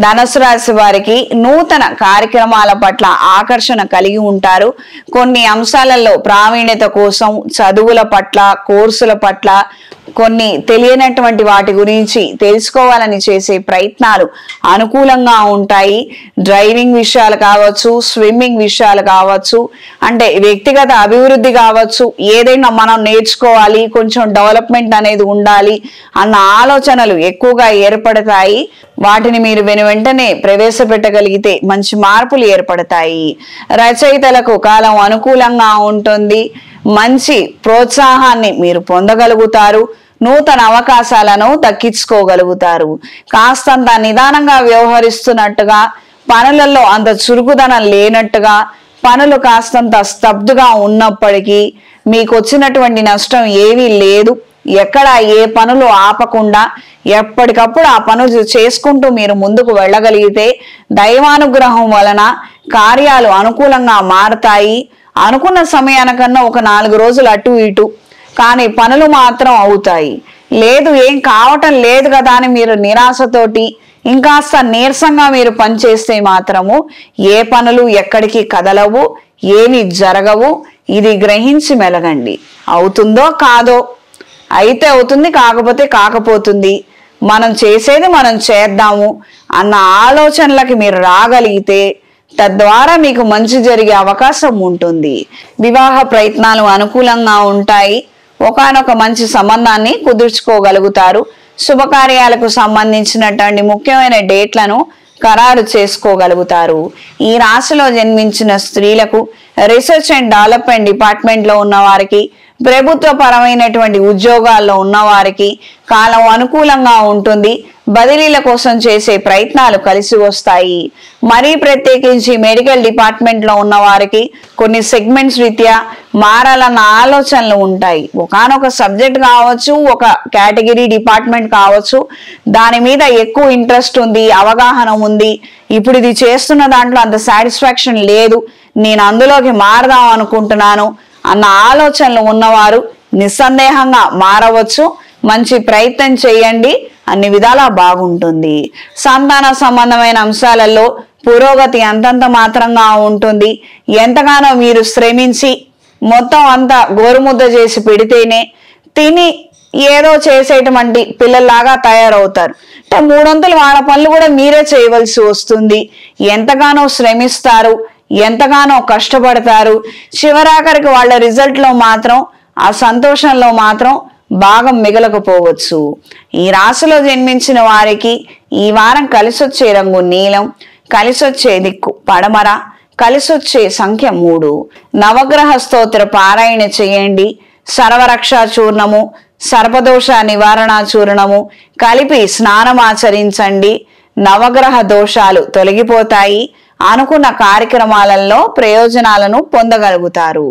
ధనుసు రాశి వారికి నూతన కార్యక్రమాల పట్ల ఆకర్షణ కలిగి ఉంటారు. కొన్ని అంశాలలో ప్రావీణ్యత కోసం చదువుల పట్ల, కోర్సుల పట్ల, కొన్ని తెలియనటువంటి వాటి గురించి తెలుసుకోవాలని చేసే ప్రయత్నాలు అనుకూలంగా ఉంటాయి. డ్రైవింగ్ విషయాలు కావచ్చు, స్విమ్మింగ్ విషయాలు కావచ్చు, అంటే వ్యక్తిగత అభివృద్ధి కావచ్చు, ఏదైనా మనం నేర్చుకోవాలి, కొంచెం డెవలప్మెంట్ అనేది ఉండాలి అన్న ఆలోచనలు ఎక్కువగా ఏర్పడతాయి. వాటిని మీరు వెంటనే ప్రవేశపెట్టగలిగితే మంచి మార్పులు ఏర్పడతాయి. రచయితలకు కాలం అనుకూలంగా ఉంటుంది. మంచి ప్రోత్సాహాన్ని మీరు పొందగలుగుతారు. నూతన అవకాశాలను దక్కించుకోగలుగుతారు. కాస్తంత నిదానంగా వ్యవహరిస్తున్నట్టుగా, పనులలో అంత చురుకుదనం లేనట్టుగా, పనులు కాస్తంత స్తబ్దుగా ఉన్నప్పటికీ మీకు వచ్చినటువంటి నష్టం ఏమీ లేదు. ఎక్కడ ఏ పనులు ఆపకుండా ఎప్పటికప్పుడు ఆ పనులు చేసుకుంటూ మీరు ముందుకు వెళ్ళగలిగితే దైవానుగ్రహం వలన కార్యాలు అనుకూలంగా మారతాయి. అనుకున్న సమయానికన్నా ఒక 4 రోజులు అటు ఇటు, కానీ పనులు మాత్రం అవుతాయి. లేదు, ఏం కావటం లేదు కదా అని మీరు నిరాశతోటి ఇంకాస్త నీరసంగా మీరు పనిచేస్తే మాత్రము ఏ పనులు ఎక్కడికి కదలవు, ఏమి జరగవు. ఇది గ్రహించి మెలగండి. అవుతుందో కాదో, అయితే అవుతుంది, కాకపోతే కాకపోతుంది, మనం చేసేది మనం చేద్దాము అన్న ఆలోచనలకి మీరు రాగలిగితే తద్వారా మీకు మంచి జరిగే అవకాశం ఉంటుంది. వివాహ ప్రయత్నాలు అనుకూలంగా ఉంటాయి. ఒకానొక మంచి సంబంధాన్ని కుదుర్చుకోగలుగుతారు. శుభకార్యాలకు సంబంధించినటువంటి ముఖ్యమైన డేట్లను ఖరారు చేసుకోగలుగుతారు. ఈ రాశిలో జన్మించిన స్త్రీలకు రీసెర్చ్ అండ్ డెవలప్మెంట్ డిపార్ట్మెంట్లో ఉన్న వారికి, ప్రభుత్వ పరమైనటువంటి ఉద్యోగాల్లో ఉన్నవారికి కాలం అనుకూలంగా ఉంటుంది. బదిలీల కోసం చేసే ప్రయత్నాలు కలిసి వస్తాయి. మరీ ప్రత్యేకించి మెడికల్ డిపార్ట్మెంట్ లో ఉన్న వారికి కొన్ని సెగ్మెంట్స్ రీత్యా మారాలన్న ఆలోచనలు ఉంటాయి. ఒకానొక సబ్జెక్ట్ కావచ్చు, ఒక కేటగిరీ డిపార్ట్మెంట్ కావచ్చు, దాని మీద ఎక్కువ ఇంట్రెస్ట్ ఉంది, అవగాహన ఉంది. ఇప్పుడు ఇది చేస్తున్న దాంట్లో అంత సాటిస్ఫాక్షన్ లేదు, నేను అందులోకి మారదాం అనుకుంటున్నాను అన్న ఆలోచనలు ఉన్నవారు నిస్సందేహంగా మారవచ్చు. మంచి ప్రయత్నం చేయండి, అన్ని విధాలా బాగుంటుంది. సంతాన సంబంధమైన అంశాలలో పురోగతి అంతంత మాత్రంగా ఉంటుంది. ఎంతగానో మీరు శ్రమించి మొత్తం అంతా గోరుముద్ద చేసి పెడితేనే తిని ఏదో చేసేటువంటి పిల్లల్లాగా తయారవుతారు. అంటే 300 వాళ్ళ పనులు కూడా మీరే చేయవలసి వస్తుంది. ఎంతగానో శ్రమిస్తారు, ఎంతగానో కష్టపడతారు. చివరాఖరికి వాళ్ళ రిజల్ట్ లో మాత్రం, ఆ సంతోషంలో మాత్రం భాగం మిగలకపోవచ్చు. ఈ రాశిలో జన్మించిన వారికి ఈ వారం కలిసొచ్చే రంగు నీలం, కలిసొచ్చే దిక్కు పడమర, కలిసొచ్చే సంఖ్య 3. నవగ్రహ స్తోత్ర పారాయణ చేయండి. సర్వరక్షా చూర్ణము, సర్పదోష నివారణ చూర్ణము కలిపి స్నానమాచరించండి. నవగ్రహ దోషాలు తొలగిపోతాయి. అనుకున్న కార్యక్రమాలలో ప్రయోజనాలను పొందగలుగుతారు.